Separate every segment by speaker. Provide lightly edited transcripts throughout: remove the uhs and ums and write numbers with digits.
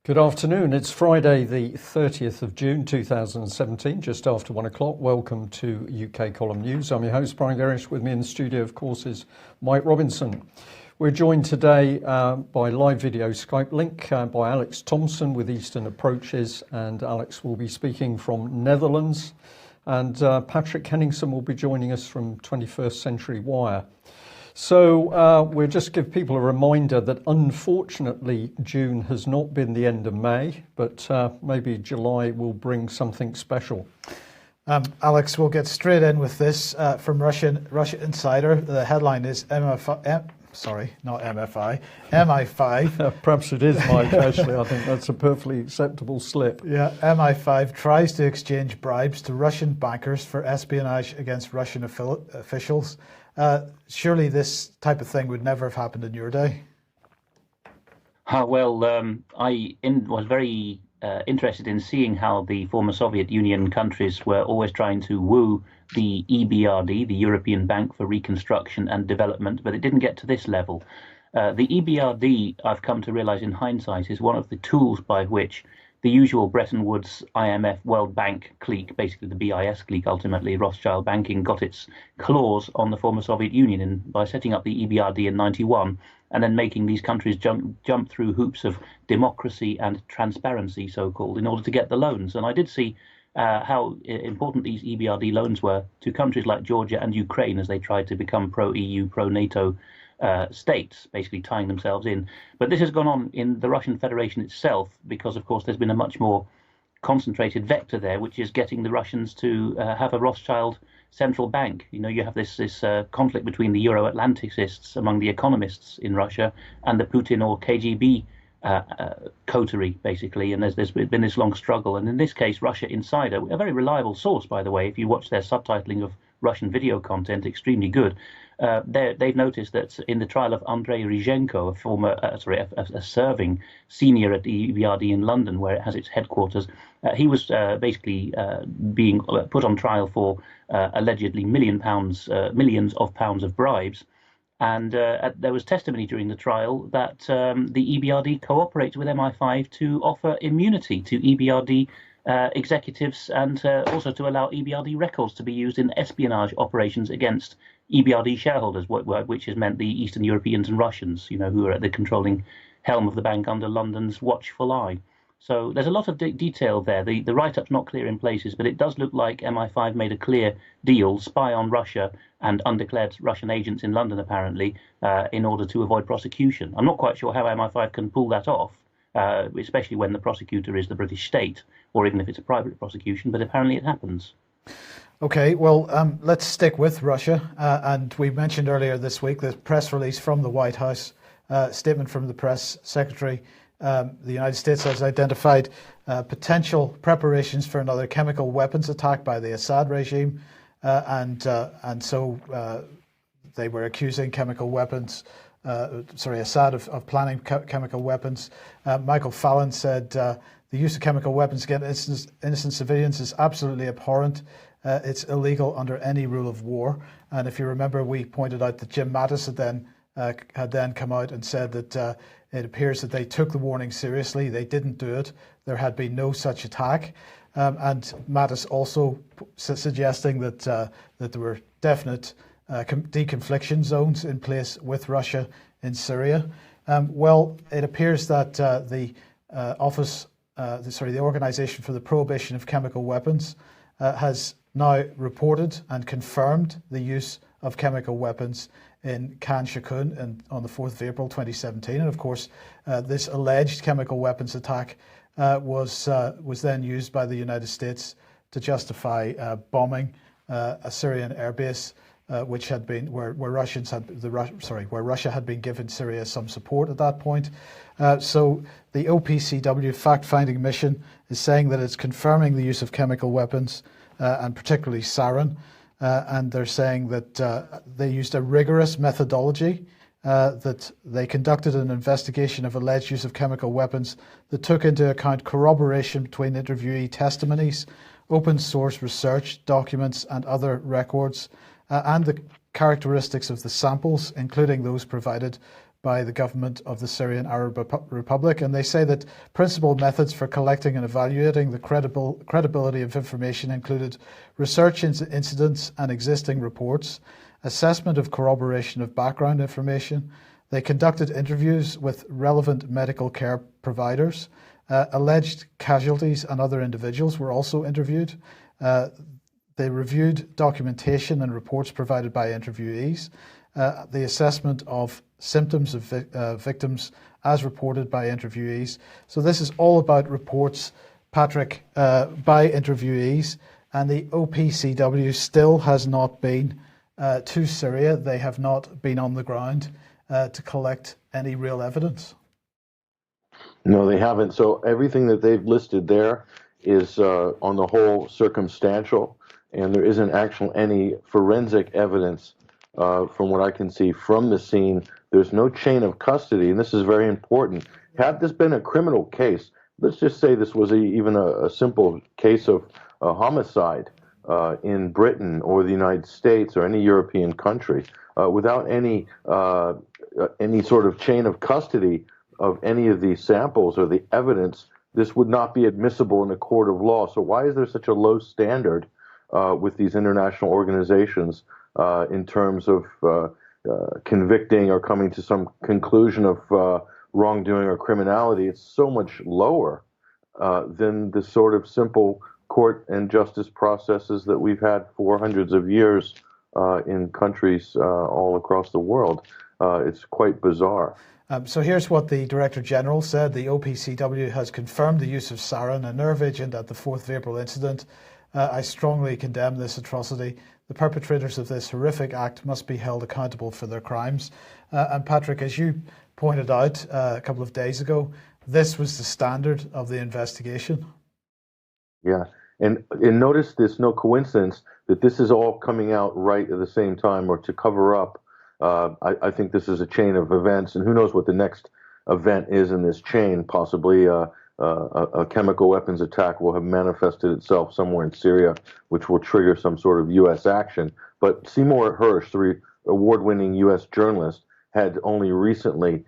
Speaker 1: Good afternoon. It's Friday, the 30th of June 2017, just after 1 o'clock. Welcome to UK Column News. I'm your host, Brian Gerrish. With me in the studio, of course, is Mike Robinson. We're joined today by live video Skype link by Alex Thompson with Eastern Approaches, and Alex will be speaking from Netherlands. And Patrick Henningsen will be joining us from 21st Century Wire. So we'll just give people a reminder that unfortunately June has not been the end of May, but maybe July will bring something special.
Speaker 2: Alex, we'll get straight in with this from Russia Insider. The headline is MI5.
Speaker 1: Perhaps it is, Mike, actually. I think that's a perfectly acceptable slip.
Speaker 2: Yeah, MI5 tries to exchange bribes to Russian bankers for espionage against Russian officials. Surely this type of thing would never have happened in your day.
Speaker 3: I was very interested in seeing how the former Soviet Union countries were always trying to woo the EBRD, the European Bank for Reconstruction and Development, but it didn't get to this level. The EBRD, I've come to realize in hindsight, is one of the tools by which the usual Bretton Woods, IMF, World Bank clique, basically the BIS clique, ultimately Rothschild banking, got its claws on the former Soviet Union by setting up the EBRD in '91 and then making these countries jump through hoops of democracy and transparency, so-called, in order to get the loans. And I did see how important these EBRD loans were to countries like Georgia and Ukraine as they tried to become pro-EU, pro-NATO states, basically tying themselves in. But this has gone on in the Russian Federation itself because, of course, there's been a much more concentrated vector there, which is getting the Russians to have a Rothschild central bank. You know, you have this conflict between the Euro-Atlanticists among the economists in Russia and the Putin or KGB coterie, basically, and there's been this long struggle. And in this case, Russia Insider, a very reliable source, by the way, if you watch their subtitling of Russian video content, extremely good. They've noticed that in the trial of Andrei Ryzhenko, a serving senior at the EBRD in London, where it has its headquarters, he was basically being put on trial for allegedly millions of pounds of bribes. And there was testimony during the trial that the EBRD cooperates with MI5 to offer immunity to EBRD executives and also to allow EBRD records to be used in espionage operations against EBRD shareholders, which has meant the Eastern Europeans and Russians, you know, who are at the controlling helm of the bank under London's watchful eye. So there's a lot of detail there. The write-up's not clear in places, but it does look like MI5 made a clear deal, spy on Russia and undeclared Russian agents in London, apparently, in order to avoid prosecution. I'm not quite sure how MI5 can pull that off, especially when the prosecutor is the British state, or even if it's a private prosecution, but apparently it happens.
Speaker 2: Okay, well, let's stick with Russia. And we mentioned earlier this week the press release from the White House, statement from the press secretary. The United States has identified potential preparations for another chemical weapons attack by the Assad regime. And so they were accusing Assad of planning chemical weapons. Michael Fallon said the use of chemical weapons against innocent civilians is absolutely abhorrent. It's illegal under any rule of war. And if you remember, we pointed out that Jim Mattis had then come out and said that it appears that they took the warning seriously. They didn't do it. There had been no such attack. And Mattis also suggesting that there were definite deconfliction zones in place with Russia in Syria. Well, it appears that the Organization for the Prohibition of Chemical Weapons has now reported and confirmed the use of chemical weapons in Khan Shaykhun on the 4th of April 2017. And of course, this alleged chemical weapons attack was then used by the United States to justify bombing a Syrian airbase, which had been where Russia had been giving Syria some support at that point. So the OPCW fact-finding mission is saying that it's confirming the use of chemical weapons and particularly sarin. And they're saying that they used a rigorous methodology, that they conducted an investigation of alleged use of chemical weapons that took into account corroboration between interviewee testimonies, open source research documents and other records, and the characteristics of the samples, including those provided by the government of the Syrian Arab Republic. And they say that principal methods for collecting and evaluating the credibility of information included research into incidents and existing reports, assessment of corroboration of background information. They conducted interviews with relevant medical care providers. Alleged casualties and other individuals were also interviewed. They reviewed documentation and reports provided by interviewees, the assessment of symptoms of victims as reported by interviewees. So this is all about reports, Patrick, by interviewees, and the OPCW still has not been to Syria. They have not been on the ground to collect any real evidence.
Speaker 4: No, they haven't. So everything that they've listed there is on the whole circumstantial, and there isn't actually any forensic evidence from what I can see from the scene. There's no chain of custody, and this is very important. Had this been a criminal case, let's just say this was even a simple case of a homicide in Britain or the United States or any European country, without any sort of chain of custody of any of these samples or the evidence, this would not be admissible in a court of law. So why is there such a low standard with these international organizations in terms of convicting or coming to some conclusion of wrongdoing or criminality? It's so much lower than the sort of simple court and justice processes that we've had for hundreds of years in countries all across the world. It's quite bizarre.
Speaker 2: So here's what the Director General said. The OPCW has confirmed the use of sarin, a nerve agent, at the 4th of April incident. I strongly condemn this atrocity. The perpetrators of this horrific act must be held accountable for their crimes. And Patrick, as you pointed out a couple of days ago, this was the standard of the investigation.
Speaker 4: Yeah, and notice there's no coincidence that this is all coming out right at the same time or to cover up. I think this is a chain of events, and who knows what the next event is in this chain. Possibly a chemical weapons attack will have manifested itself somewhere in Syria, which will trigger some sort of U.S. action. But Seymour Hersh, the award-winning U.S. journalist, had only recently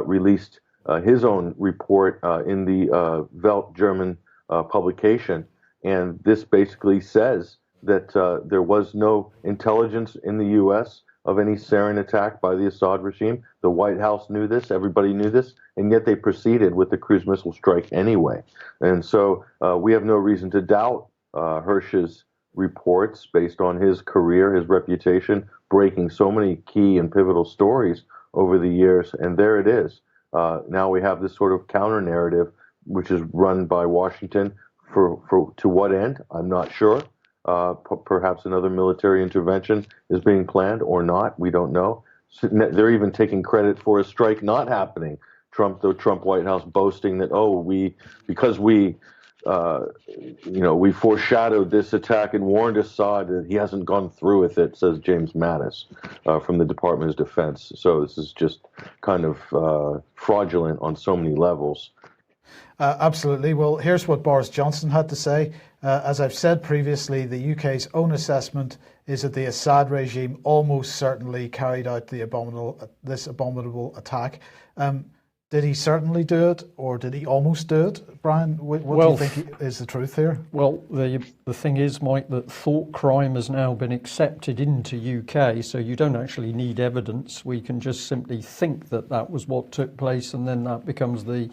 Speaker 4: released his own report in the Welt German publication, and this basically says that there was no intelligence in the U.S. of any sarin attack by the Assad regime. The White House knew this, everybody knew this, and yet they proceeded with the cruise missile strike anyway. And so we have no reason to doubt Hersh's reports based on his career, his reputation, breaking so many key and pivotal stories over the years. And there it is. Now we have this sort of counter narrative, which is run by Washington for to what end? I'm not sure. Perhaps another military intervention is being planned or not. We don't know. They're even taking credit for a strike not happening. The Trump White House boasting that, because we foreshadowed this attack and warned Assad that he hasn't gone through with it, says James Mattis from the Department of Defense. So this is just kind of fraudulent on so many levels.
Speaker 2: Absolutely. Well, here's what Boris Johnson had to say. As I've said previously, the UK's own assessment is that the Assad regime almost certainly carried out this abominable attack. Did he certainly do it, or did he almost do it? Brian, what do you think is the truth here?
Speaker 1: Well, the thing is, Mike, that thought crime has now been accepted into UK, so you don't actually need evidence. We can just simply think that was what took place, and then that becomes the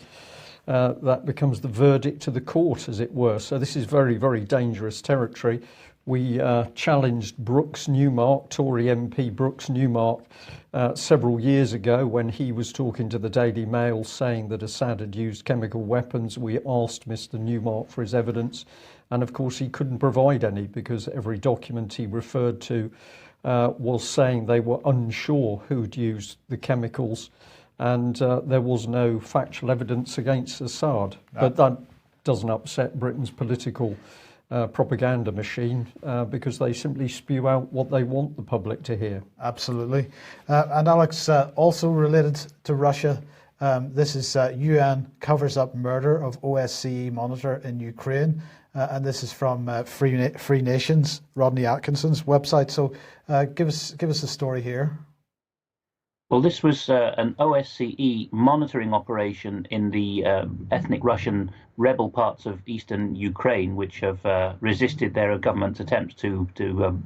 Speaker 1: verdict to the court, as it were. So this is very, very dangerous territory. We challenged Brooks Newmark, Tory MP Brooks Newmark, several years ago when he was talking to the Daily Mail saying that Assad had used chemical weapons. We asked Mr. Newmark for his evidence, and of course he couldn't provide any because every document he referred to was saying they were unsure who'd used the chemicals, and there was no factual evidence against Assad. But that doesn't upset Britain's political propaganda machine because they simply spew out what they want the public to hear.
Speaker 2: Absolutely. And Alex, also related to Russia, this is UN covers up murder of OSCE monitor in Ukraine. And this is from Free Nations, Rodney Atkinson's website. So give us a story here.
Speaker 3: Well, this was an OSCE monitoring operation in the ethnic Russian rebel parts of eastern Ukraine, which have resisted their government's attempts to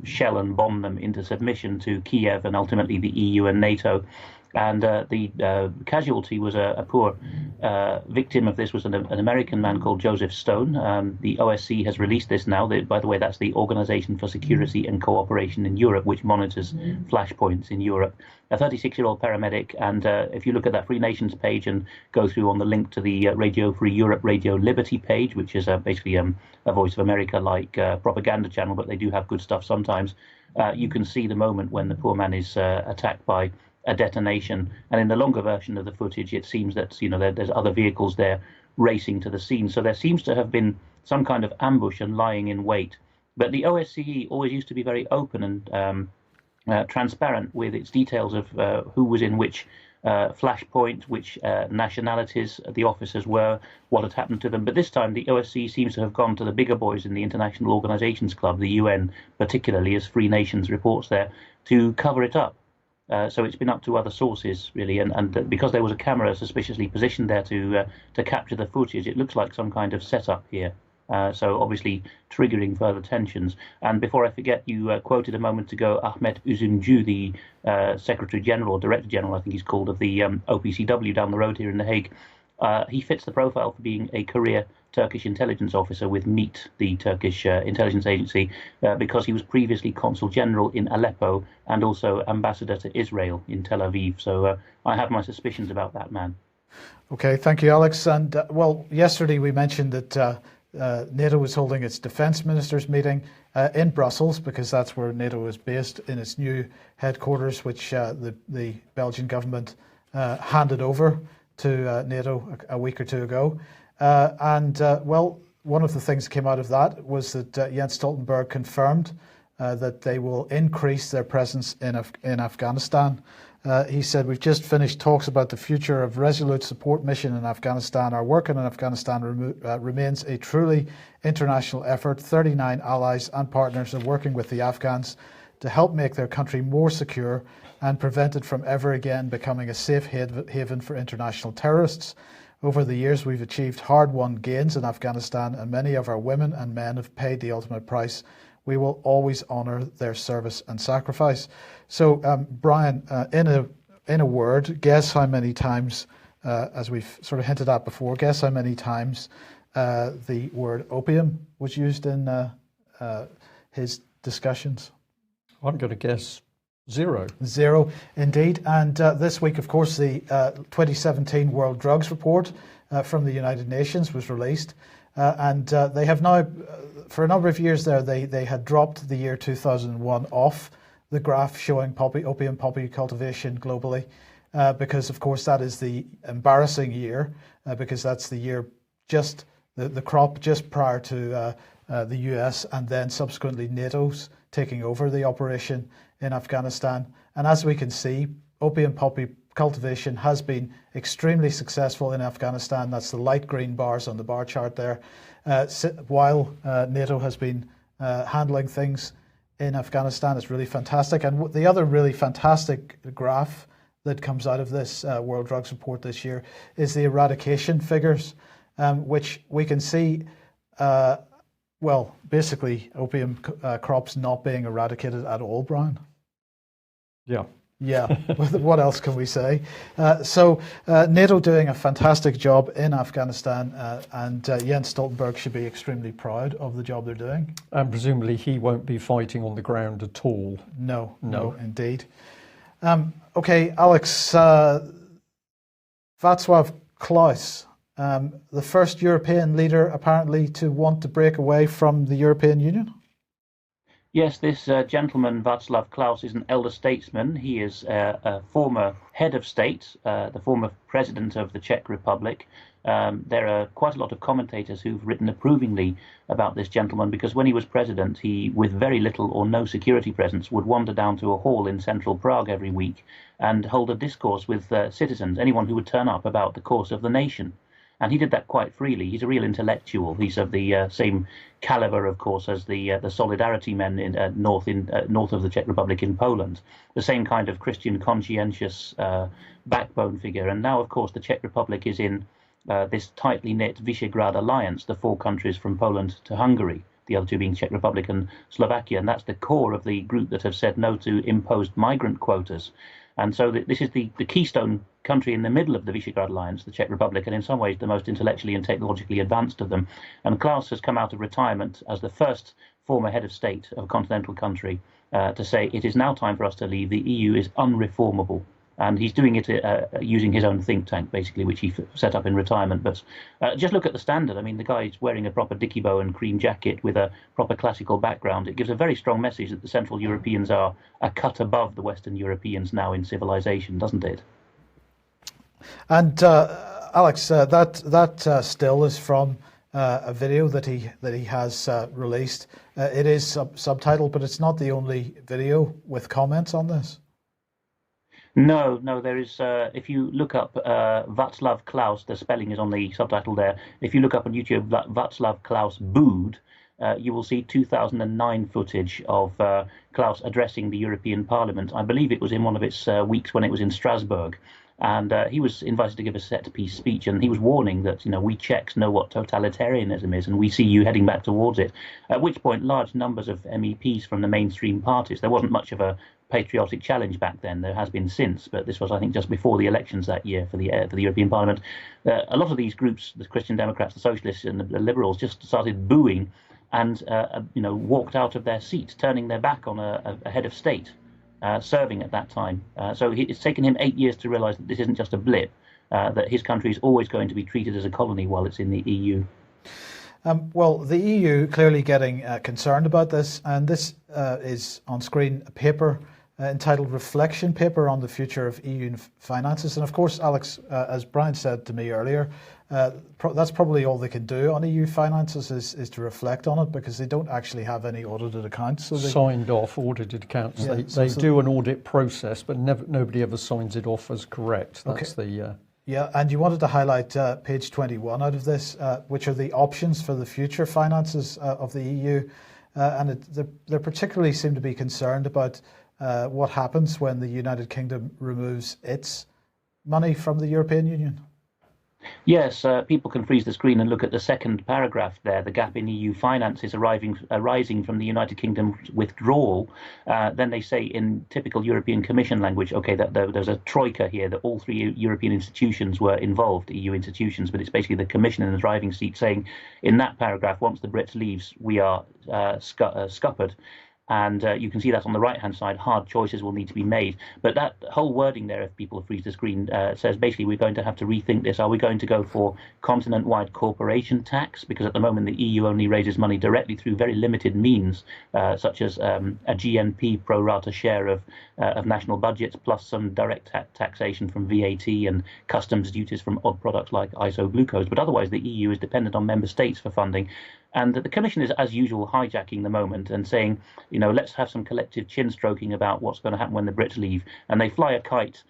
Speaker 3: shell and bomb them into submission to Kiev and ultimately the EU and NATO. And the casualty was a poor victim of this was an American man called Joseph Stone. The OSCE has released this now. By the way, that's the Organization for Security and Cooperation in Europe, which monitors flashpoints in Europe. A 36-year-old paramedic, and if you look at that Free Nations page and go through on the link to the Radio Free Europe, Radio Liberty page, which is basically a Voice of America-like propaganda channel, but they do have good stuff sometimes, you can see the moment when the poor man is attacked by a detonation. And in the longer version of the footage, it seems that there's other vehicles there racing to the scene. So there seems to have been some kind of ambush and lying in wait. But the OSCE always used to be very open and transparent with its details of who was in which flashpoint, which nationalities the officers were, what had happened to them. But this time the OSCE seems to have gone to the bigger boys in the International Organizations Club, the UN particularly, as Free Nations reports there, to cover it up. So it's been up to other sources, really, and because there was a camera suspiciously positioned there to capture the footage, it looks like some kind of setup here. So obviously triggering further tensions. And before I forget, you quoted a moment ago Ahmet Üzümcü, the Secretary General, or Director General, I think he's called, of the OPCW down the road here in The Hague. He fits the profile for being a career Turkish intelligence officer with MIT, the Turkish intelligence agency, because he was previously Consul General in Aleppo and also Ambassador to Israel in Tel Aviv. So I have my suspicions about that man.
Speaker 2: Okay, thank you, Alex. And well, yesterday we mentioned that NATO was holding its defence ministers meeting in Brussels, because that's where NATO is based in its new headquarters, which the Belgian government handed over to NATO a week or two ago. Well, one of the things that came out of that was that Jens Stoltenberg confirmed that they will increase their presence in Afghanistan. He said, "We've just finished talks about the future of Resolute support mission in Afghanistan. Our work in Afghanistan remains a truly international effort. 39 allies and partners are working with the Afghans to help make their country more secure and prevent it from ever again becoming a safe haven for international terrorists. Over the years, we've achieved hard-won gains in Afghanistan, and many of our women and men have paid the ultimate price. We will always honour their service and sacrifice." So, Brian, in a word, guess how many times, as we've sort of hinted at before, guess how many times the word opium was used in his discussions?
Speaker 1: I'm going to guess zero.
Speaker 2: Zero, indeed. And this week, of course, the 2017 World Drugs Report from the United Nations was released. And they have now, for a number of years there, they had dropped the year 2001 off the graph showing opium poppy cultivation globally, because, of course, that is the embarrassing year, because that's the year just, the crop just prior to the US and then subsequently NATO's taking over the operation in Afghanistan. And as we can see, opium poppy cultivation has been extremely successful in Afghanistan. That's the light green bars on the bar chart there. While NATO has been handling things in Afghanistan, it's really fantastic. And the other really fantastic graph that comes out of this World Drugs Report this year is the eradication figures, which we can see, well, basically opium crops not being eradicated at all, Brian.
Speaker 1: Yeah.
Speaker 2: Yeah, what else can we say? So NATO doing a fantastic job in Afghanistan, and Jens Stoltenberg should be extremely proud of the job they're doing.
Speaker 1: And presumably he won't be fighting on the ground at all.
Speaker 2: No, indeed. Okay, Alex, Václav Klaus, the first European leader apparently to want to break away from the European Union?
Speaker 3: Yes, this gentleman, Václav Klaus, is an elder statesman. He is a former head of state, the former president of the Czech Republic. There are quite a lot of commentators who've written approvingly about this gentleman, because when he was president, he, with very little or no security presence, would wander down to a hall in central Prague every week and hold a discourse with citizens, anyone who would turn up, about the course of the nation. And he did that quite freely. He's a real intellectual. He's of the same caliber, of course, as the Solidarity men in north of the Czech Republic in Poland. The same kind of Christian conscientious backbone figure. And now, of course, the Czech Republic is in this tightly knit Visegrad alliance, the 4 countries from Poland to Hungary, the other 2 being Czech Republic and Slovakia. And that's the core of the group that have said no to imposed migrant quotas. And so this is the keystone country in the middle of the Visegrad Alliance, the Czech Republic, and in some ways the most intellectually and technologically advanced of them. And Klaus has come out of retirement as the first former head of state of a continental country to say it is now time for us to leave. The EU is unreformable. And he's doing it using his own think tank, basically, which he set up in retirement. But just look at the standard. I mean, the guy's wearing a proper dicky bow and cream jacket with a proper classical background. It gives a very strong message that the Central Europeans are a cut above the Western Europeans now in civilization, doesn't it?
Speaker 2: And Alex, that still is from a video that he has released. It is subtitled, but it's not the only video with comments on this.
Speaker 3: No, there is, if you look up Václav Klaus, the spelling is on the subtitle there. If you look up on YouTube, Václav Klaus booed, you will see 2009 footage of Klaus addressing the European Parliament. I believe it was in one of its weeks when it was in Strasbourg. And he was invited to give a set-piece speech, and he was warning that, we Czechs know what totalitarianism is, and we see you heading back towards it. At which point, large numbers of MEPs from the mainstream parties, there wasn't much of a patriotic challenge back then. There has been since, but this was, I think, just before the elections that year for the European Parliament. A lot of these groups, the Christian Democrats, the Socialists, and the Liberals, just started booing and walked out of their seats, turning their back on a head of state. Serving at that time. So it's taken him 8 years to realise that this isn't just a blip, that his country is always going to be treated as a colony while it's in the EU.
Speaker 2: Well, the EU clearly getting concerned about this, and this is on screen a paper entitled Reflection Paper on the Future of EU Finances. And of course, Alex, as Brian said to me earlier, that's probably all they can do on EU finances is to reflect on it, because they don't actually have any audited accounts. So
Speaker 1: signed off audited accounts. Yeah, they do an audit process, but nobody ever signs it off as correct. That's the...
Speaker 2: Yeah, and you wanted to highlight page 21 out of this, which are the options for the future finances of the EU. And they particularly seem to be concerned about what happens when the United Kingdom removes its money from the European Union.
Speaker 3: Yes, people can freeze the screen and look at the second paragraph there, the gap in EU finances arising from the United Kingdom's withdrawal. Then they say in typical European Commission language, okay, that there's a troika here, that all 3 European institutions were involved, EU institutions, but it's basically the Commission in the driving seat saying in that paragraph, once the Brits leaves, we are scuppered. And you can see that on the right-hand side, hard choices will need to be made. But that whole wording there, if people freeze the screen, says basically we're going to have to rethink this. Are we going to go for continent-wide corporation tax? Because at the moment the EU only raises money directly through very limited means, such as a GNP pro rata share of national budgets, plus some direct taxation from VAT and customs duties from odd products like isoglucose. But otherwise the EU is dependent on member states for funding. And the Commission is, as usual, hijacking the moment and saying, let's have some collective chin stroking about what's going to happen when the Brits leave. And they fly a kite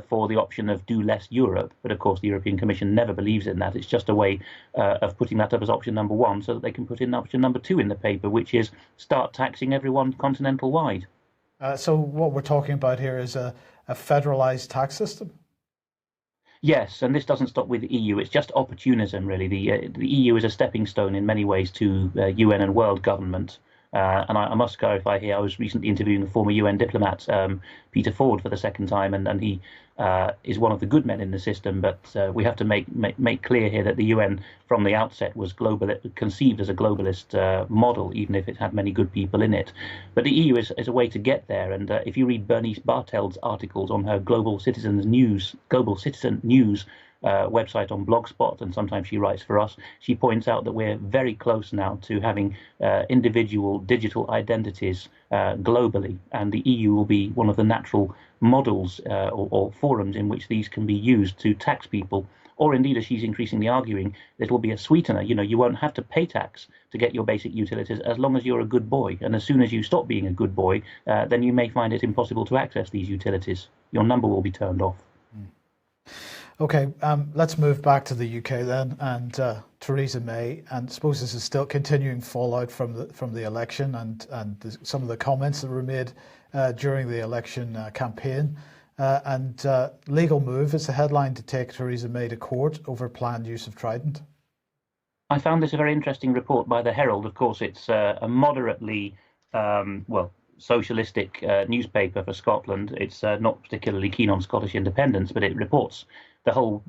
Speaker 3: for the option of do less Europe. But of course, the European Commission never believes in that. It's just a way of putting that up as option number 1 so that they can put in option number 2 in the paper, which is start taxing everyone continental wide.
Speaker 2: So what we're talking about here is a federalised tax system.
Speaker 3: Yes, and this doesn't stop with the EU. It's just opportunism, really. The EU is a stepping stone in many ways to UN and world government. And I must clarify here, I was recently interviewing a former UN diplomat, Peter Ford, for the second time, and he is one of the good men in the system. But we have to make clear here that the UN, from the outset, was conceived as a globalist model, even if it had many good people in it. But the EU is a way to get there. And if you read Bernice Barteld's articles on her Global Citizen News website on Blogspot, and sometimes she writes for us, she points out that we're very close now to having individual digital identities globally, and the EU will be one of the natural models or forums in which these can be used to tax people, or indeed, as she's increasingly arguing, it will be a sweetener. You won't have to pay tax to get your basic utilities as long as you're a good boy, and as soon as you stop being a good boy, then you may find it impossible to access these utilities. Your number will be turned off.
Speaker 2: Okay, let's move back to the UK then, and Theresa May. And I suppose this is still continuing fallout from the election and some of the comments that were made during the election campaign. Legal move is the headline to take Theresa May to court over planned use of Trident.
Speaker 3: I found this a very interesting report by the Herald. Of course, it's a moderately, socialistic newspaper for Scotland. It's not particularly keen on Scottish independence, but it reports the whole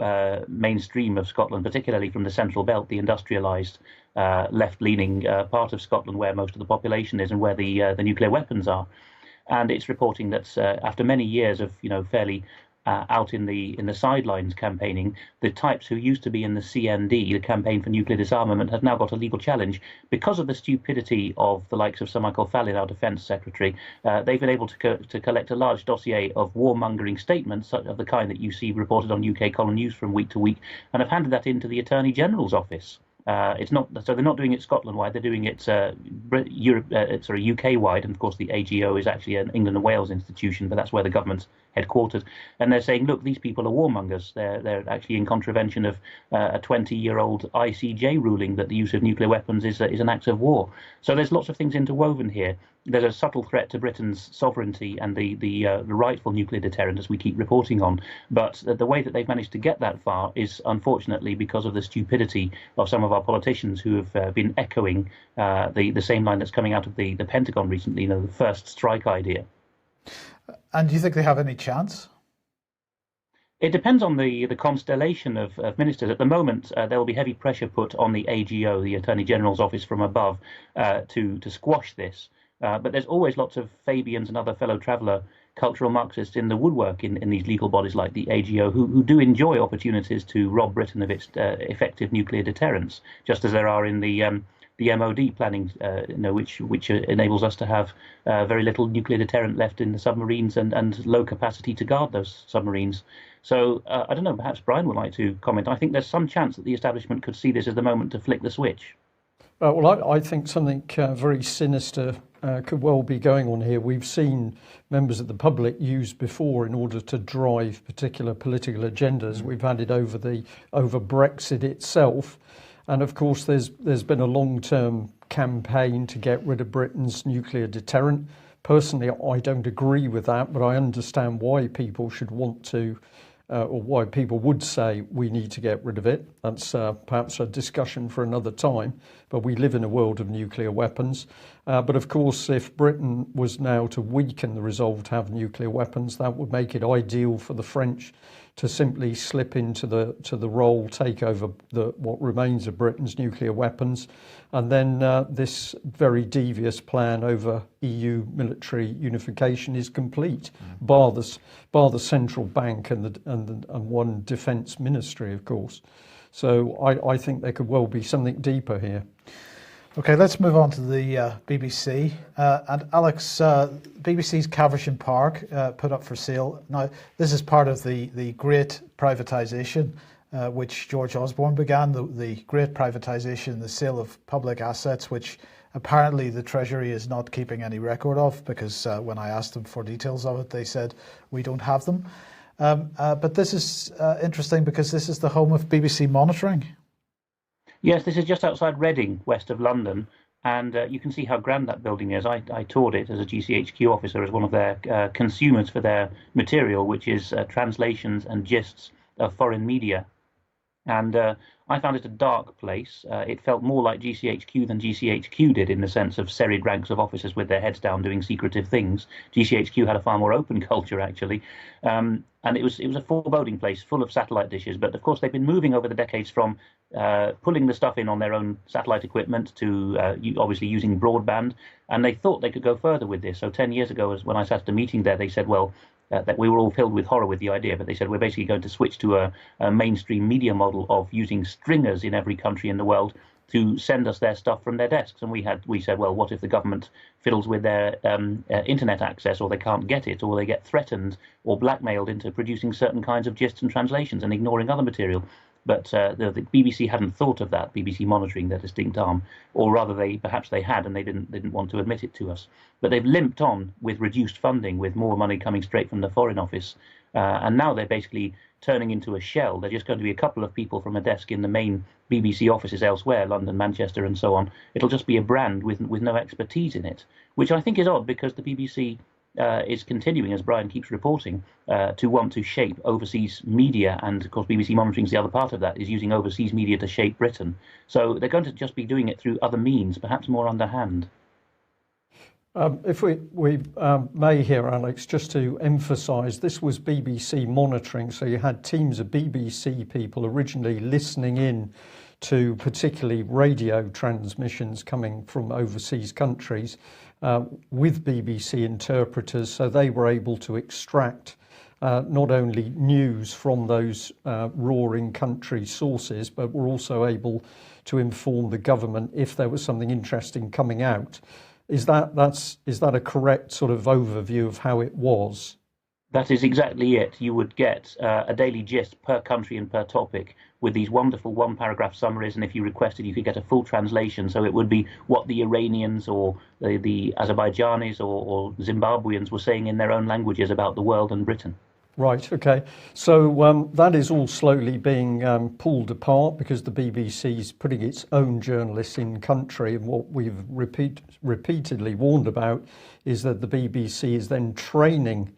Speaker 3: mainstream of Scotland, particularly from the Central Belt, the industrialised, left-leaning part of Scotland where most of the population is and where the nuclear weapons are. And it's reporting that after many years of fairly out in the sidelines campaigning, the types who used to be in the CND, the Campaign for Nuclear Disarmament, have now got a legal challenge because of the stupidity of the likes of Sir Michael Fallon, our Defence Secretary. They've been able to collect a large dossier of warmongering statements of the kind that you see reported on UK column news from week to week, and have handed that into the Attorney General's office. It's not so they're not doing it Scotland-wide. They're doing it UK-wide, and of course the AGO is actually an England and Wales institution, but that's where the government's headquartered. And they're saying, look, these people are warmongers. They're actually in contravention of a 20-year-old ICJ ruling that the use of nuclear weapons is an act of war. So there's lots of things interwoven here. There's a subtle threat to Britain's sovereignty and the rightful nuclear deterrent, as we keep reporting on. But the way that they've managed to get that far is unfortunately because of the stupidity of some of our politicians who have been echoing the same line that's coming out of the Pentagon recently, the first strike idea.
Speaker 2: And do you think they have any chance?
Speaker 3: It depends on the constellation of ministers. At the moment, there will be heavy pressure put on the AGO, the Attorney General's office from above, to squash this. But there's always lots of Fabians and other fellow traveller cultural Marxists in the woodwork in these legal bodies like the AGO who do enjoy opportunities to rob Britain of its effective nuclear deterrence, just as there are in the MOD planning, which enables us to have very little nuclear deterrent left in the submarines and low capacity to guard those submarines. So I don't know, perhaps Brian would like to comment. I think there's some chance that the establishment could see this as the moment to flick the switch.
Speaker 1: Well, I think something very sinister could well be going on here. We've seen members of the public used before in order to drive particular political agendas. We've had it over Brexit itself. And of course, there's been a long-term campaign to get rid of Britain's nuclear deterrent. Personally, I don't agree with that, but I understand why people should want to, or why people would say we need to get rid of it. That's perhaps a discussion for another time, but we live in a world of nuclear weapons. But of course, if Britain was now to weaken the resolve to have nuclear weapons, that would make it ideal for the French to simply slip into the role, take over what remains of Britain's nuclear weapons, and then this very devious plan over EU military unification is complete, bar the central bank and one defence ministry, of course. So I think there could well be something deeper here.
Speaker 2: Okay, let's move on to the BBC. And Alex, BBC's Caversham Park put up for sale. Now, this is part of the great privatisation which George Osborne began, the great privatisation, the sale of public assets, which apparently the Treasury is not keeping any record of, because when I asked them for details of it, they said, we don't have them. But this is interesting because this is the home of BBC Monitoring.
Speaker 3: Yes, this is just outside Reading, west of London, and you can see how grand that building is. I toured it as a GCHQ officer, as one of their consumers for their material, which is translations and gists of foreign media. And I found it a dark place. It felt more like GCHQ than GCHQ did, in the sense of serried ranks of officers with their heads down doing secretive things. GCHQ had a far more open culture, actually. And it was a foreboding place full of satellite dishes. But of course, they've been moving over the decades from pulling the stuff in on their own satellite equipment to obviously using broadband. And they thought they could go further with this. So 10 years ago, when I sat at a meeting there, they said, well, that we were all filled with horror with the idea, but they said we're basically going to switch to a mainstream media model of using stringers in every country in the world to send us their stuff from their desks. And we said, well, what if the government fiddles with their internet access, or they can't get it, or they get threatened or blackmailed into producing certain kinds of gists and translations and ignoring other material? But the BBC hadn't thought of that, BBC Monitoring, their distinct arm, or rather perhaps they had and they didn't want to admit it to us. But they've limped on with reduced funding, with more money coming straight from the Foreign Office, and now they're basically turning into a shell. They're just going to be a couple of people from a desk in the main BBC offices elsewhere, London, Manchester, and so on. It'll just be a brand with no expertise in it, which I think is odd because the BBC is continuing, as Brian keeps reporting, to want to shape overseas media. And of course, BBC Monitoring is the other part of that, is using overseas media to shape Britain. So they're going to just be doing it through other means, perhaps more underhand.
Speaker 1: If we may here, Alex, just to emphasise, this was BBC Monitoring, so you had teams of BBC people originally listening in to particularly radio transmissions coming from overseas countries with BBC interpreters, so they were able to extract not only news from those raw in-country sources, but were also able to inform the government if there was something interesting coming out. Is that a correct sort of overview of how it was?
Speaker 3: That is exactly it. You would get a daily gist per country and per topic with these wonderful one-paragraph summaries, and if you requested, you could get a full translation. So it would be what the Iranians or the Azerbaijanis or Zimbabweans were saying in their own languages about the world and Britain.
Speaker 1: Right, okay. So that is all slowly being pulled apart because the BBC is putting its own journalists in country, and what we've repeatedly warned about is that the BBC is then training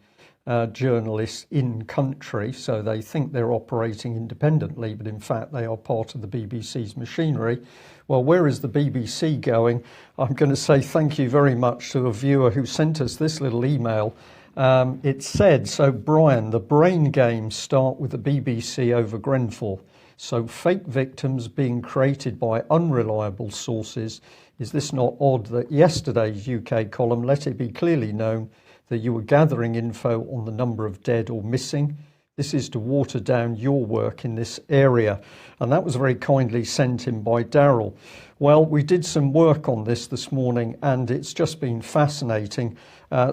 Speaker 1: journalists in country, so they think they're operating independently, but in fact they are part of the BBC's machinery. Well, where is the BBC going? I'm going to say thank you very much to a viewer who sent us this little email. It said, so Brian, the brain games start with the BBC over Grenfell. So fake victims being created by unreliable sources. Is this not odd that yesterday's UK column let it be clearly known that you were gathering info on the number of dead or missing? This is to water down your work in this area. And that was very kindly sent in by Daryl. Well, we did some work on this morning, and it's just been fascinating.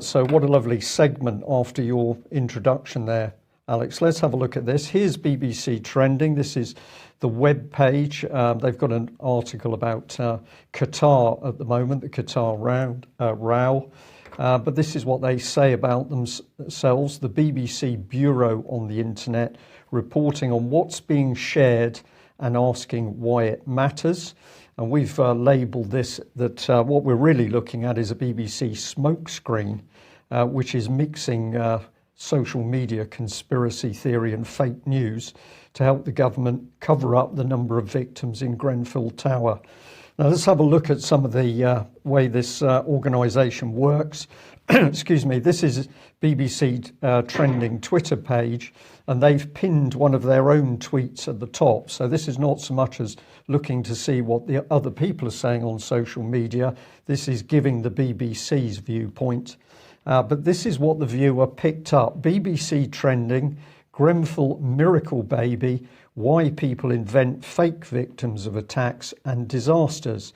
Speaker 1: So what a lovely segment after your introduction there, Alex. Let's have a look at this. Here's BBC Trending. This is the web page. They've got an article about Qatar at the moment, the Qatar row. But this is what they say about themselves. The BBC Bureau on the internet reporting on what's being shared and asking why it matters. And we've labelled this that what we're really looking at is a BBC smokescreen, which is mixing social media conspiracy theory and fake news to help the government cover up the number of victims in Grenfell Tower. Now let's have a look at some of the way this organisation works. Excuse me, this is BBC Trending Twitter page, and they've pinned one of their own tweets at the top. So this is not so much as looking to see what the other people are saying on social media. This is giving the BBC's viewpoint. But this is what the viewer picked up. BBC Trending, Grenfell Miracle Baby, why people invent fake victims of attacks and disasters.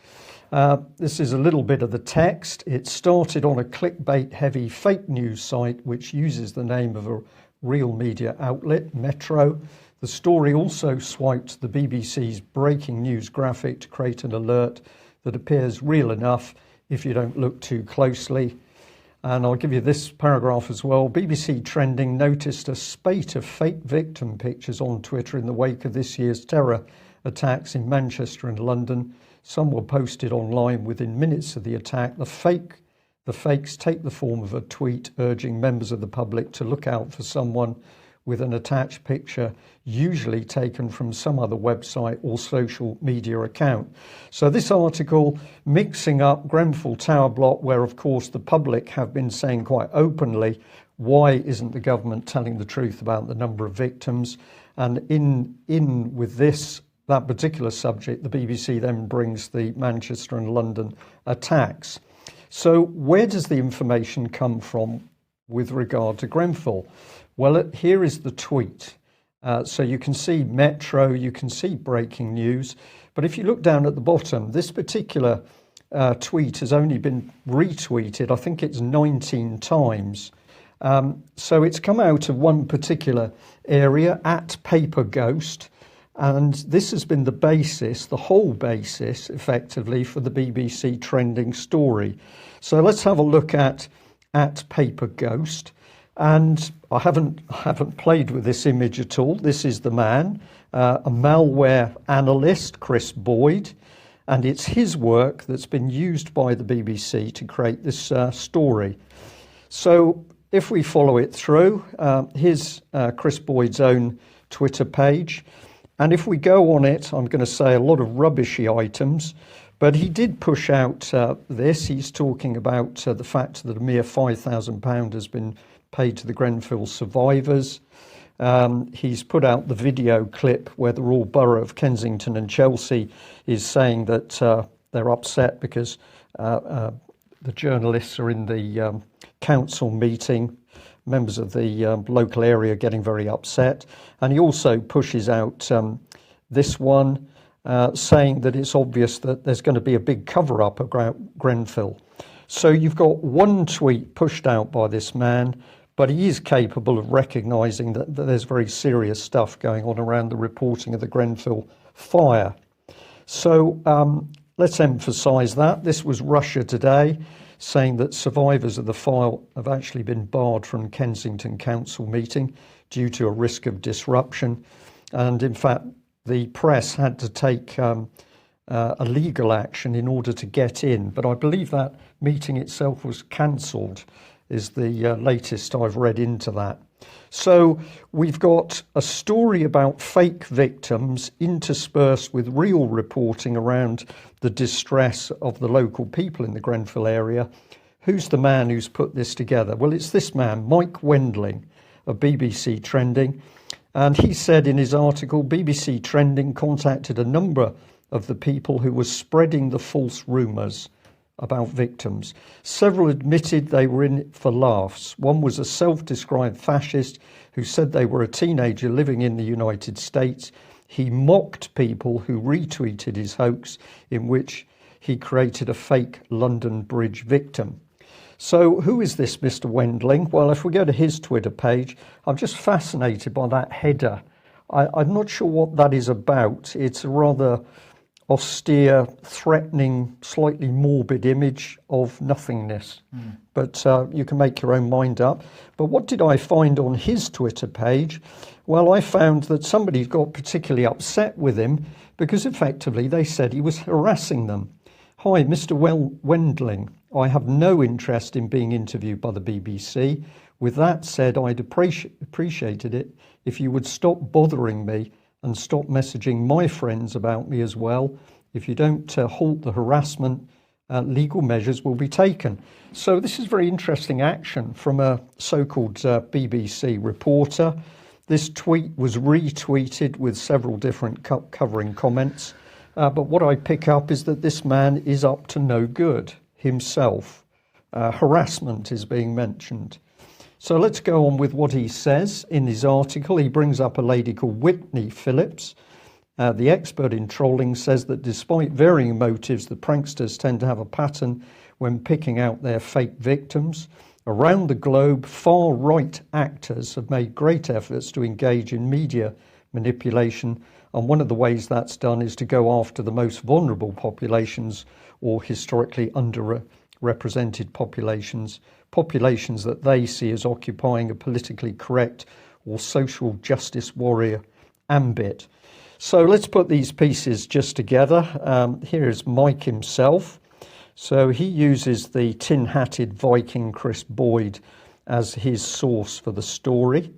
Speaker 1: This is a little bit of the text. It started on a clickbait-heavy fake news site which uses the name of a real media outlet, Metro. The story also swiped the BBC's breaking news graphic to create an alert that appears real enough if you don't look too closely. And I'll give you this paragraph as well. BBC Trending noticed a spate of fake victim pictures on Twitter in the wake of this year's terror attacks in Manchester and London. Some were posted online within minutes of the attack. The fakes take the form of a tweet urging members of the public to look out for someone with an attached picture, usually taken from some other website or social media account. So this article mixing up Grenfell Tower block, where of course the public have been saying quite openly, why isn't the government telling the truth about the number of victims? And in with that particular subject, the BBC then brings the Manchester and London attacks. So where does the information come from with regard to Grenfell? Well, here is the tweet. So you can see Metro, you can see breaking news. But if you look down at the bottom, this particular tweet has only been retweeted, I think it's 19 times. So it's come out of one particular area, at Paper Ghost. And this has been the basis, the whole basis, effectively, for the BBC Trending story. So let's have a look at Paper Ghost. And I haven't played with this image at all. This is the man, a malware analyst, Chris Boyd, and it's his work that's been used by the BBC to create this story. So if we follow it through, here's Chris Boyd's own Twitter page. And if we go on it, I'm going to say a lot of rubbishy items, but he did push out this. He's talking about the fact that a mere £5,000 has been paid to the Grenfell survivors. He's put out the video clip where the Royal Borough of Kensington and Chelsea is saying that they're upset because the journalists are in the council meeting, members of the local area getting very upset. And he also pushes out this one, saying that it's obvious that there's going to be a big cover-up of Grenfell. So you've got one tweet pushed out by this man, but he is capable of recognising that there's very serious stuff going on around the reporting of the Grenfell fire. So let's emphasise that. This was Russia Today, saying that survivors of the fire have actually been barred from Kensington Council meeting due to a risk of disruption. And in fact, the press had to take a legal action in order to get in. But I believe that meeting itself was cancelled, is the latest I've read into that. So we've got a story about fake victims interspersed with real reporting around the distress of the local people in the Grenfell area. Who's the man who's put this together? Well, it's this man, Mike Wendling of BBC Trending. And he said in his article, BBC Trending contacted a number of the people who were spreading the false rumours about victims. Several admitted they were in it for laughs. One was a self-described fascist who said they were a teenager living in the United States. He mocked people who retweeted his hoax in which he created a fake London Bridge victim. So who is this Mr. Wendling? Well, if we go to his Twitter page, I'm just fascinated by that header. I'm not sure what that is about. It's a rather austere, threatening, slightly morbid image of nothingness. But you can make your own mind up. But what did I find on his Twitter page? Well, I found that somebody got particularly upset with him because effectively they said he was harassing them. Hi, Mr. Wendling. I have no interest in being interviewed by the BBC. With that said, I'd appreciated it if you would stop bothering me and stop messaging my friends about me as well. If you don't halt the harassment, legal measures will be taken. So this is very interesting action from a so-called BBC reporter. This tweet was retweeted with several different covering comments. But what I pick up is that this man is up to no good himself. Harassment is being mentioned. So let's go on with what he says in his article. He brings up a lady called Whitney Phillips. The expert in trolling says that despite varying motives, the pranksters tend to have a pattern when picking out their fake victims. Around the globe, far-right actors have made great efforts to engage in media manipulation, and one of the ways that's done is to go after the most vulnerable populations or historically underrepresented populations that they see as occupying a politically correct or social justice warrior ambit. So let's put these pieces just together. Here is Mike himself. So he uses the tin-hatted Viking Chris Boyd as his source for the story.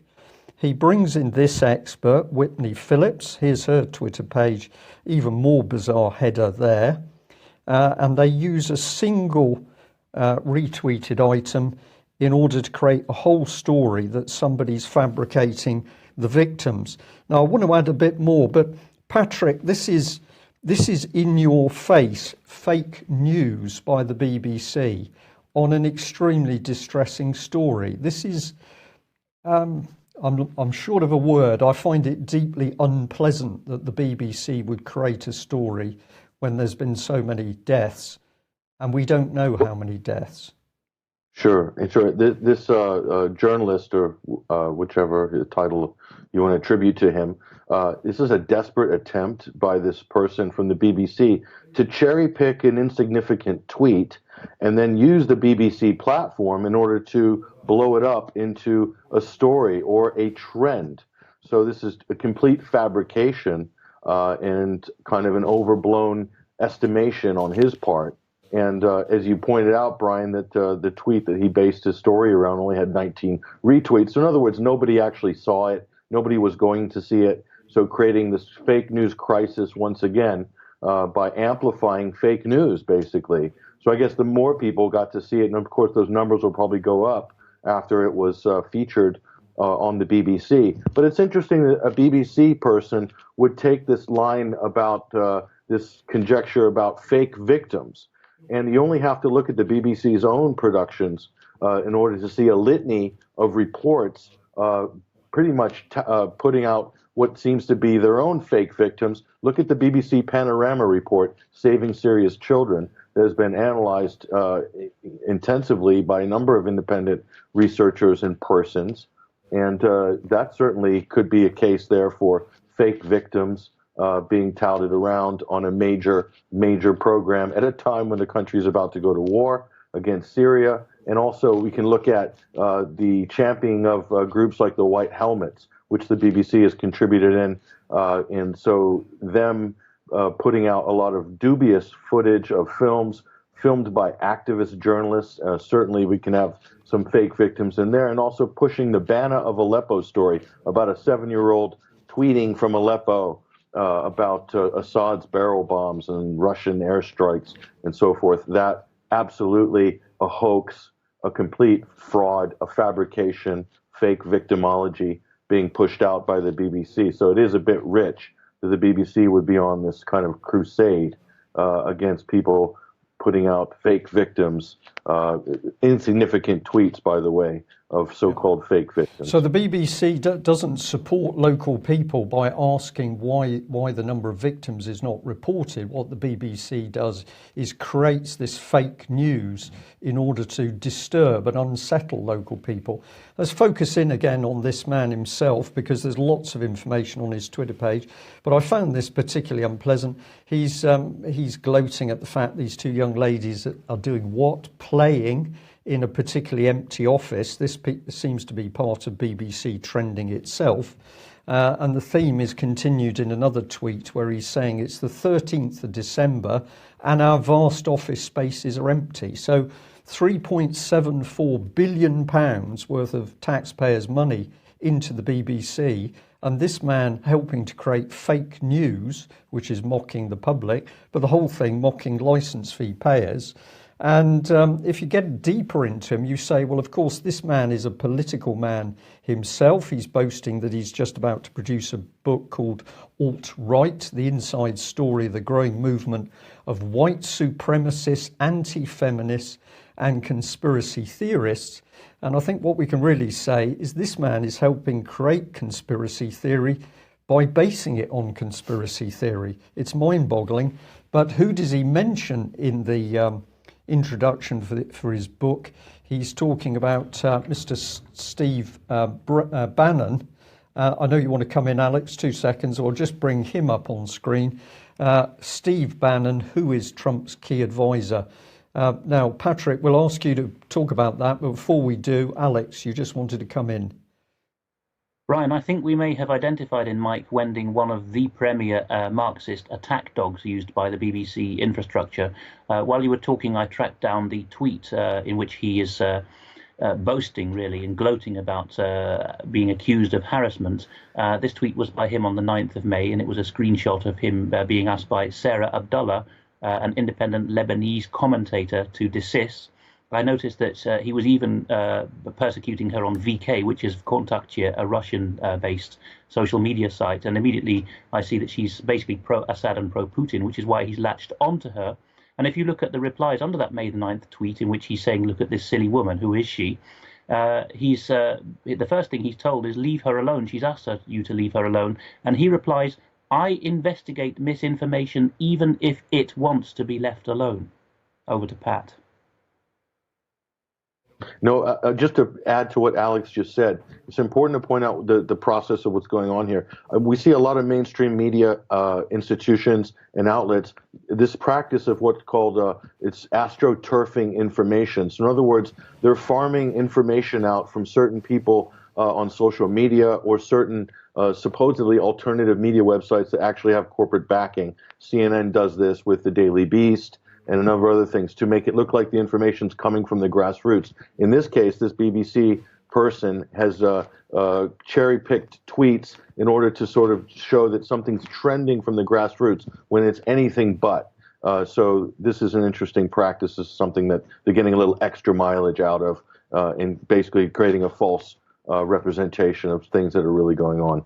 Speaker 1: He brings in this expert, Whitney Phillips. Here's her Twitter page, even more bizarre header there. And they use a single retweeted item in order to create a whole story that somebody's fabricating the victims. Now, I want to add a bit more, but Patrick, this is in your face fake news by the BBC on an extremely distressing story. This is, I'm short of a word. I find it deeply unpleasant that the BBC would create a story when there's been so many deaths, and we don't know how many deaths.
Speaker 4: Sure. This journalist, or whichever title you want to attribute to him, this is a desperate attempt by this person from the BBC to cherry pick an insignificant tweet and then use the BBC platform in order to blow it up into a story or a trend. So this is a complete fabrication and kind of an overblown estimation on his part. And as you pointed out, Brian, that the tweet that he based his story around only had 19 retweets. So in other words, nobody actually saw it. Nobody was going to see it. So creating this fake news crisis once again by amplifying fake news, basically. So I guess the more people got to see it, and of course those numbers will probably go up after it was featured on the BBC. But it's interesting that a BBC person would take this line about this conjecture about fake victims. And you only have to look at the BBC's own productions in order to see a litany of reports pretty much putting out what seems to be their own fake victims. Look at the BBC Panorama report, Saving Syria's Children, that has been analyzed intensively by a number of independent researchers and persons. And that certainly could be a case there for fake victims being touted around on a major program at a time when the country is about to go to war against Syria. And also we can look at the championing of groups like the White Helmets, which the BBC has contributed in. And so them putting out a lot of dubious footage of films filmed by activist journalists. Certainly we can have some fake victims in there, and also pushing the Bana of Aleppo story about a 7-year-old tweeting from Aleppo about Assad's barrel bombs and Russian airstrikes and so forth. That absolutely a hoax, a complete fraud, a fabrication, fake victimology being pushed out by the BBC. So it is a bit rich that the BBC would be on this kind of crusade against people putting out fake victims, insignificant tweets, by the way, of so-called fake victims.
Speaker 1: So the BBC doesn't support local people by asking why the number of victims is not reported. What the BBC does is creates this fake news in order to disturb and unsettle local people. Let's focus in again on this man himself, because there's lots of information on his Twitter page, but I found this particularly unpleasant. He's gloating at the fact these two young ladies are doing what? Playing in a particularly empty office. This seems to be part of BBC trending itself. And the theme is continued in another tweet where he's saying it's the 13th of December and our vast office spaces are empty. So £3.74 billion worth of taxpayers' money into the BBC, and this man helping to create fake news, which is mocking the public, but the whole thing mocking licence fee payers. And if you get deeper into him, you say, well, of course, this man is a political man himself. He's boasting that he's just about to produce a book called Alt-Right, the inside story of the growing movement of white supremacists, anti-feminists and conspiracy theorists. And I think what we can really say is this man is helping create conspiracy theory by basing it on conspiracy theory. It's mind-boggling. But who does he mention in the introduction for his book? He's talking about Mr. Steve Bannon. I know you want to come in, Alex, 2 seconds, or just bring him up on screen. Steve Bannon, who is Trump's key advisor. Now, Patrick, we'll ask you to talk about that, but before we do, Alex, you just wanted to come in.
Speaker 3: Brian, I think we may have identified in Mike Wending one of the premier Marxist attack dogs used by the BBC infrastructure. While you were talking, I tracked down the tweet in which he is boasting, really, and gloating about being accused of harassment. This tweet was by him on the 9th of May, and it was a screenshot of him being asked by Sarah Abdullah, an independent Lebanese commentator, to desist. I noticed that he was even persecuting her on VK, which is Kontaktye, a Russian-based social media site. And immediately I see that she's basically pro-Assad and pro-Putin, which is why he's latched onto her. And if you look at the replies under that May the 9th tweet, in which he's saying, look at this silly woman, who is she? The first thing he's told is, leave her alone. She's asked you to leave her alone. And he replies, I investigate misinformation even if it wants to be left alone. Over to Pat.
Speaker 4: No, just to add to what Alex just said, it's important to point out the process of what's going on here. We see a lot of mainstream media institutions and outlets, this practice of what's called it's astroturfing information. So in other words, they're farming information out from certain people on social media or certain supposedly alternative media websites that actually have corporate backing. CNN does this with the Daily Beast and a number of other things to make it look like the information's coming from the grassroots. In this case, this BBC person has cherry-picked tweets in order to sort of show that something's trending from the grassroots when it's anything but. So this is an interesting practice. This is something that they're getting a little extra mileage out of in basically creating a false representation of things that are really going on.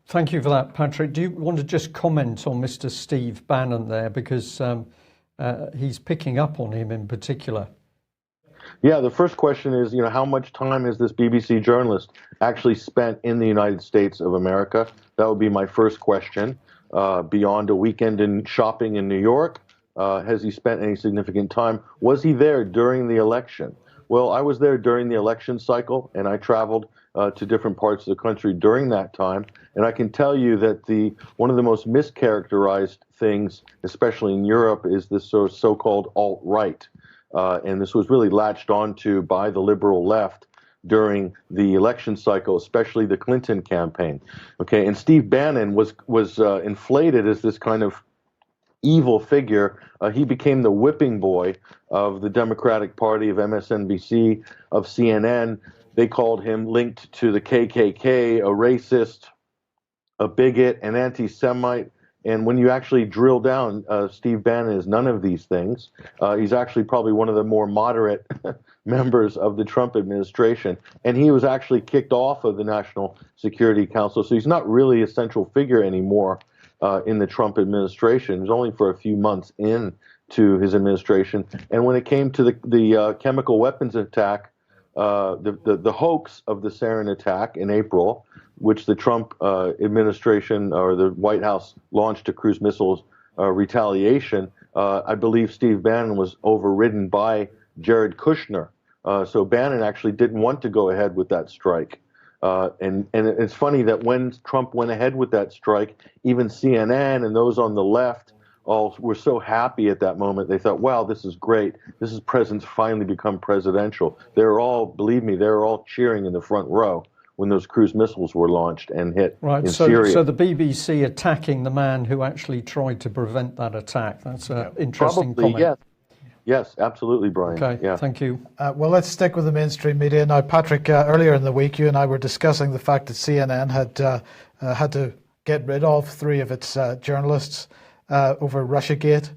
Speaker 1: Thank you for that, Patrick. Do you want to just comment on Mr. Steve Bannon there, because he's picking up on him in particular?
Speaker 4: Yeah, the first question is, how much time has this BBC journalist actually spent in the United States of America? That would be my first question. Beyond a weekend in shopping in New York, has he spent any significant time? Was he there during the election? Well, I was there during the election cycle, and I traveled to different parts of the country during that time. And I can tell you that one of the most mischaracterized things, especially in Europe, is this so-called alt-right. And this was really latched onto by the liberal left during the election cycle, especially the Clinton campaign. Okay, and Steve Bannon was inflated as this kind of evil figure. He became the whipping boy of the Democratic Party, of MSNBC, of CNN. They called him linked to the KKK, a racist, a bigot, an anti-Semite. And when you actually drill down, Steve Bannon is none of these things. He's actually probably one of the more moderate members of the Trump administration. And he was actually kicked off of the National Security Council. So he's not really a central figure anymore in the Trump administration. He's only for a few months into his administration. And when it came to the chemical weapons attack, the hoax of the sarin attack in April, which the Trump administration or the White House launched to cruise missiles retaliation, I believe Steve Bannon was overridden by Jared Kushner. So Bannon actually didn't want to go ahead with that strike. And it's funny that when Trump went ahead with that strike, even CNN and those on the left all were so happy at that moment. They thought, wow, this is great. This is president's finally become presidential. They're all, believe me, they're all cheering in the front row when those cruise missiles were launched and hit in Syria.
Speaker 1: So the BBC attacking the man who actually tried to prevent that attack. That's an interesting comment.
Speaker 4: Yes. Yes, absolutely, Brian.
Speaker 1: Okay,
Speaker 4: yeah.
Speaker 1: Thank you.
Speaker 2: Well, let's stick with the mainstream media. Now, Patrick, earlier in the week, you and I were discussing the fact that CNN had to get rid of 3 of its journalists over Russiagate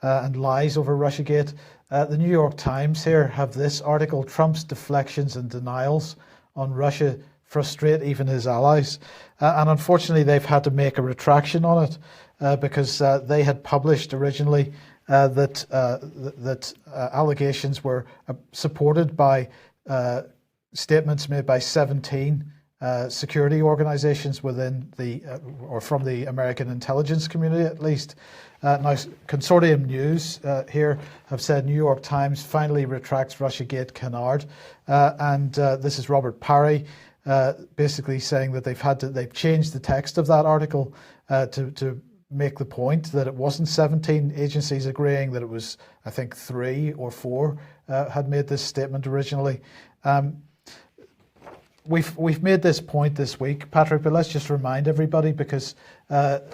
Speaker 2: and lies over Russiagate. The New York Times here have this article: Trump's deflections and denials on Russia frustrate even his allies. And unfortunately, they've had to make a retraction on it because they had published originally that allegations were supported by statements made by 17 security organizations within or from the American intelligence community, at least. Now, Consortium News here have said New York Times finally retracts Russiagate canard, and this is Robert Parry basically saying that they've changed the text of that article to make the point that it wasn't 17 agencies agreeing, that it was, I think, 3 or 4 had made this statement originally. We've made this point this week, Patrick, but let's just remind everybody, because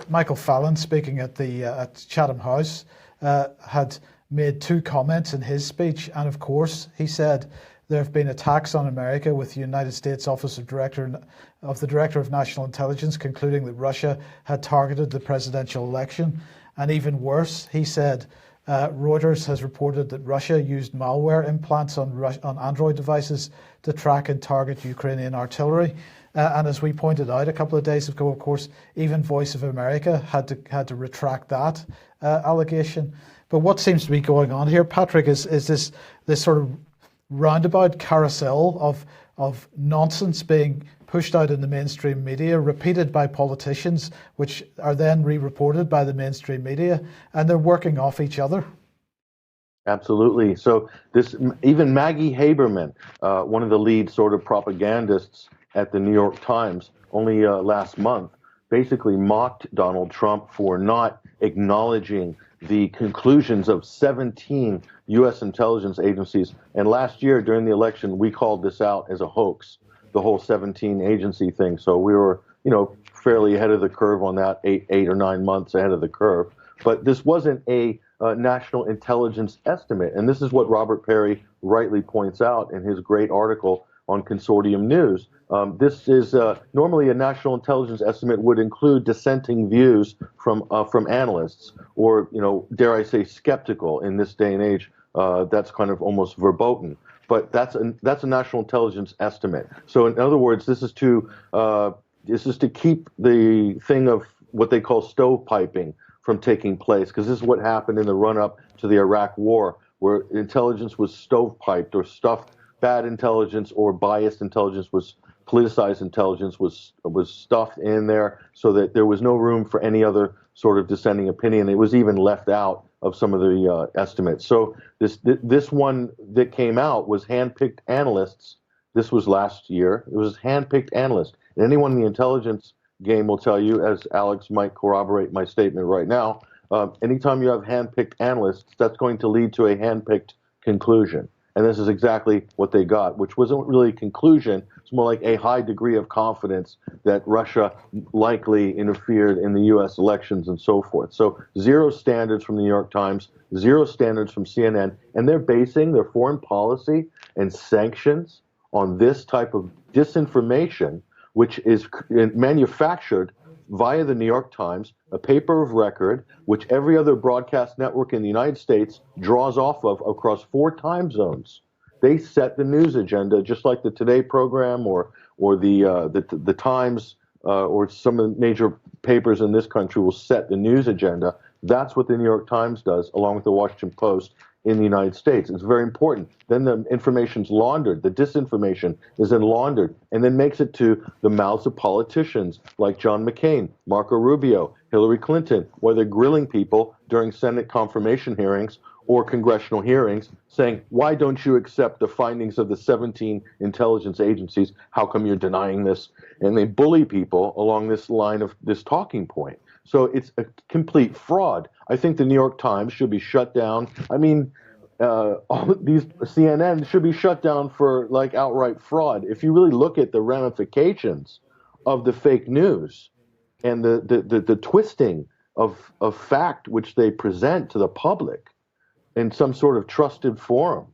Speaker 2: Michael Fallon, speaking at Chatham House, had made 2 comments in his speech, and of course he said there have been attacks on America, with the United States Office of the Director of National Intelligence concluding that Russia had targeted the presidential election. And even worse, he said, Reuters has reported that Russia used malware implants on Android devices to track and target Ukrainian artillery. And as we pointed out a couple of days ago, of course, even Voice of America had to retract that allegation. But what seems to be going on here, Patrick, is this sort of roundabout carousel of nonsense being pushed out in the mainstream media, repeated by politicians, which are then re-reported by the mainstream media, and they're working off each other.
Speaker 4: Absolutely. So this, even Maggie Haberman, one of the lead sort of propagandists at the New York Times, only last month, basically mocked Donald Trump for not acknowledging the conclusions of 17 U.S. intelligence agencies. And last year during the election, we called this out as a hoax, the whole 17 agency thing. So we were, fairly ahead of the curve on that, eight or 9 months ahead of the curve. But this wasn't a national intelligence estimate. And this is what Robert Perry rightly points out in his great article on Consortium News. This is normally a national intelligence estimate would include dissenting views from analysts, or dare I say, skeptical in this day and age. That's kind of almost verboten. But that's a national intelligence estimate. So in other words, this is to keep the thing of what they call stovepiping from taking place, because this is what happened in the run-up to the Iraq War, where intelligence was stovepiped or stuffed. Bad intelligence or biased intelligence politicized intelligence was stuffed in there so that there was no room for any other sort of dissenting opinion. It was even left out of some of the estimates. So this one that came out was handpicked analysts. This was last year. It was handpicked analysts. And anyone in the intelligence game will tell you, as Alex might corroborate my statement right now, anytime you have handpicked analysts, that's going to lead to a handpicked conclusion. And this is exactly what they got, which wasn't really a conclusion. It's more like a high degree of confidence that Russia likely interfered in the U.S. elections and so forth. So zero standards from the New York Times, zero standards from CNN, and they're basing their foreign policy and sanctions on this type of disinformation, which is manufactured via the New York Times, a paper of record, which every other broadcast network in the United States draws off of across 4 time zones. They set the news agenda, just like the Today program or the Times or some of the major papers in this country will set the news agenda. That's what the New York Times does, along with the Washington Post in the United States. It's very important. Then the information's laundered. The disinformation is then laundered and then makes it to the mouths of politicians like John McCain, Marco Rubio, Hillary Clinton, where they're grilling people during Senate confirmation hearings or congressional hearings saying, why don't you accept the findings of the 17 intelligence agencies? How come you're denying this? And they bully people along this line of this talking point. So it's a complete fraud. I think the New York Times should be shut down. I mean, all these CNN should be shut down for like outright fraud. If you really look at the ramifications of the fake news and the twisting of fact which they present to the public in some sort of trusted forum,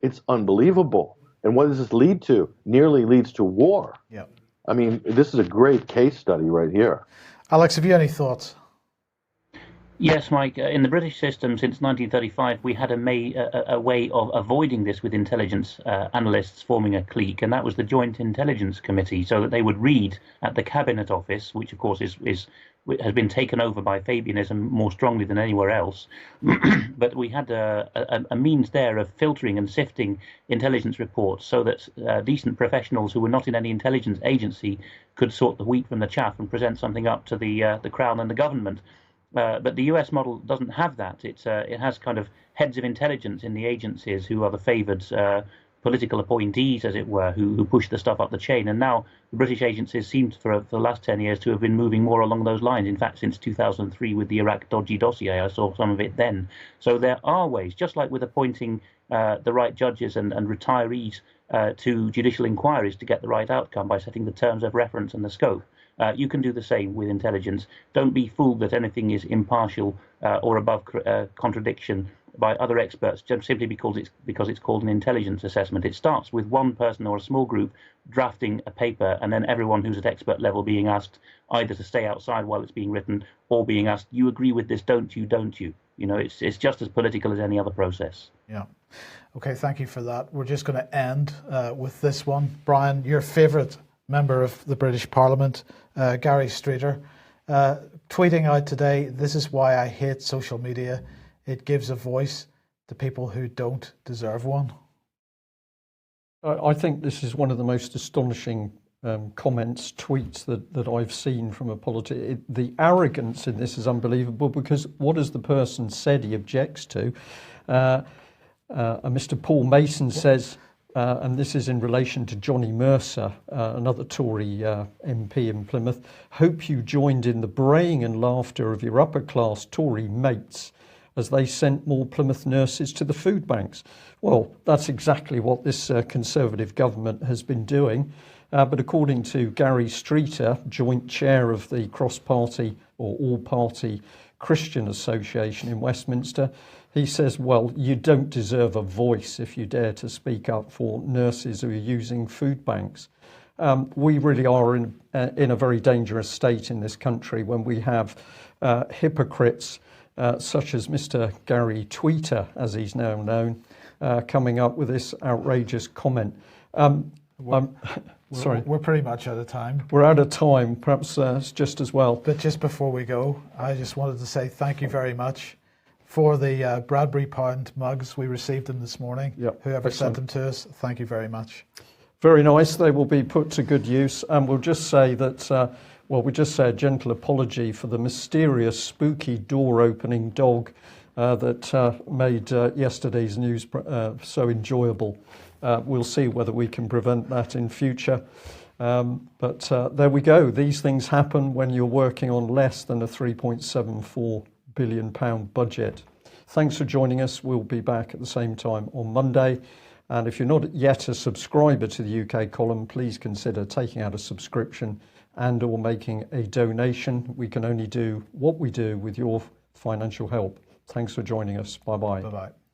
Speaker 4: it's unbelievable. And what does this lead to? Nearly leads to war.
Speaker 2: Yeah.
Speaker 4: I mean, this is a great case study right here.
Speaker 2: Alex, have you any thoughts?
Speaker 3: Yes, Mike. In the British system since 1935, we had a way of avoiding this with intelligence analysts forming a clique, and that was the Joint Intelligence Committee, so that they would read at the Cabinet Office, which of course has been taken over by Fabianism more strongly than anywhere else. But we had a means there of filtering and sifting intelligence reports so that decent professionals who were not in any intelligence agency could sort the wheat from the chaff and present something up to the Crown and the government. But the US model doesn't have that. It has kind of heads of intelligence in the agencies who are the favoured political appointees, as it were, who push the stuff up the chain. And now the British agencies seem for the last 10 years to have been moving more along those lines. In fact, since 2003 with the Iraq dodgy dossier, I saw some of it then. So there are ways, just like with appointing the right judges and retirees to judicial inquiries to get the right outcome by setting the terms of reference and the scope. You can do the same with intelligence. Don't be fooled that anything is impartial or above contradiction by other experts just simply because it's called an intelligence assessment. It starts with one person or a small group drafting a paper, and then everyone who's at expert level being asked either to stay outside while it's being written or being asked, you agree with this, don't you, don't you? You know, it's just as political as any other process.
Speaker 2: Yeah. Okay, thank you for that. We're just going to end with this one. Brian, your favourite member of the British Parliament, Gary Streeter, tweeting out today, "This is why I hate social media. It gives a voice to people who don't deserve one."
Speaker 1: I think this is one of the most astonishing comments, tweets that I've seen from a politician. The arrogance in this is unbelievable, because what has the person said he objects to? And Mr. Paul Mason says, and this is in relation to Johnny Mercer, another Tory MP in Plymouth, hope you joined in the braying and laughter of your upper class Tory mates as they sent more Plymouth nurses to the food banks. Well, that's exactly what this Conservative government has been doing. But according to Gary Streeter, joint chair of the cross-party or all-party Christian Association in Westminster, he says, well, you don't deserve a voice if you dare to speak up for nurses who are using food banks. We really are in a very dangerous state in this country when we have hypocrites such as Mr. Gary Tweeter, as he's now known, coming up with this outrageous comment. Sorry.
Speaker 2: We're pretty much out of time.
Speaker 1: We're out of time, perhaps it's just as well.
Speaker 2: But just before we go, I just wanted to say thank you very much for the Bradbury Pound mugs. We received them this morning.
Speaker 1: Yep.
Speaker 2: Whoever
Speaker 1: Excellent.
Speaker 2: sent them to us, thank you very much.
Speaker 1: Very nice. They will be put to good use. And we'll just say that, we just say a gentle apology for the mysterious, spooky door-opening dog that made yesterday's news so enjoyable. We'll see whether we can prevent that in future. But there we go. These things happen when you're working on less than a £3.74 billion budget. Thanks for joining us. We'll be back at the same time on Monday. And if you're not yet a subscriber to the UK column, please consider taking out a subscription and or making a donation. We can only do what we do with your financial help. Thanks for joining us. Bye-bye.
Speaker 2: Bye-bye.